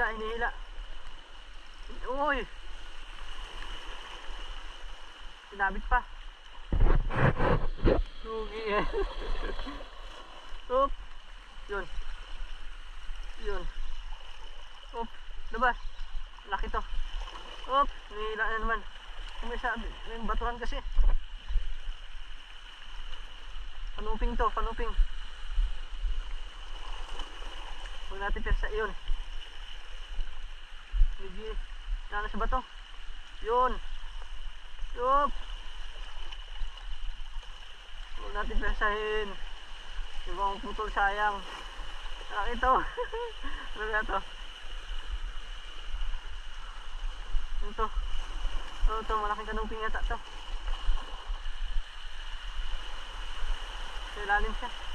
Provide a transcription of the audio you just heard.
hinihila. Uy! Sinabit pa. Lugi eh. Oop. Yun. Yun. Oop. Diba? Laki to. Oop. Hinihila na naman. May batuhan kasi. Panuping to. Panuping. Huwag natin persa yun. Medyo nanas ba to? Yun. Yup. Huwag natin persahin. Ibang putol sayang. Malaki to. Ano na to? Ito. Ito, malaking kanuping yata to. Sa ilalim siya.